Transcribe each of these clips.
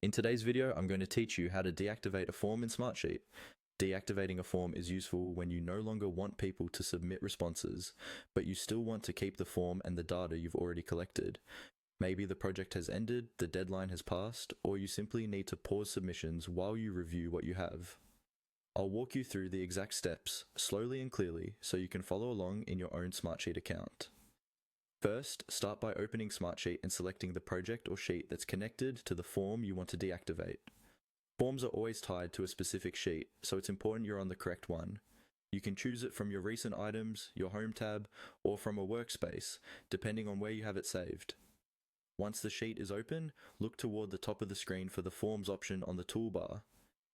In today's video, I'm going to teach you how to deactivate a form in Smartsheet. Deactivating a form is useful when you no longer want people to submit responses, but you still want to keep the form and the data you've already collected. Maybe the project has ended, the deadline has passed, or you simply need to pause submissions while you review what you have. I'll walk you through the exact steps, slowly and clearly, so you can follow along in your own Smartsheet account. First, start by opening Smartsheet and selecting the project or sheet that's connected to the form you want to deactivate. Forms are always tied to a specific sheet, so it's important you're on the correct one. You can choose it from your recent items, your home tab, or from a workspace, depending on where you have it saved. Once the sheet is open, look toward the top of the screen for the Forms option on the toolbar.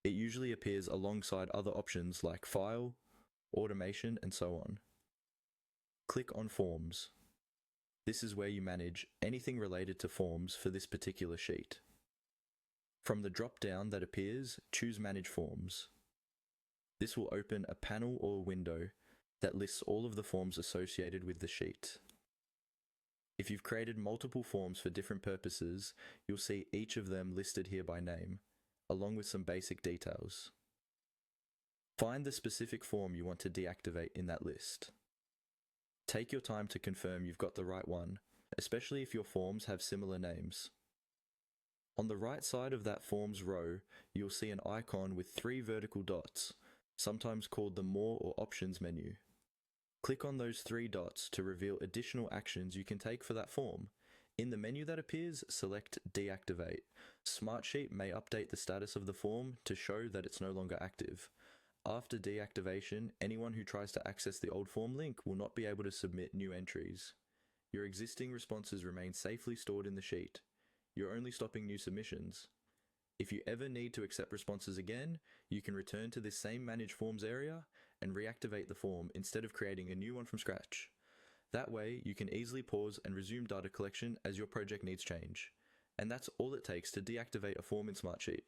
It usually appears alongside other options like File, Automation, and so on. Click on Forms. This is where you manage anything related to forms for this particular sheet. From the drop-down that appears, choose Manage Forms. This will open a panel or window that lists all of the forms associated with the sheet. If you've created multiple forms for different purposes, you'll see each of them listed here by name, along with some basic details. Find the specific form you want to deactivate in that list. Take your time to confirm you've got the right one, especially if your forms have similar names. On the right side of that forms row, you'll see an icon with 3 vertical dots, sometimes called the More or Options menu. Click on those 3 dots to reveal additional actions you can take for that form. In the menu that appears, select Deactivate. Smartsheet may update the status of the form to show that it's no longer active. After deactivation, anyone who tries to access the old form link will not be able to submit new entries. Your existing responses remain safely stored in the sheet. You're only stopping new submissions. If you ever need to accept responses again, you can return to this same Manage Forms area and reactivate the form instead of creating a new one from scratch. That way, you can easily pause and resume data collection as your project needs change. And that's all it takes to deactivate a form in Smartsheet.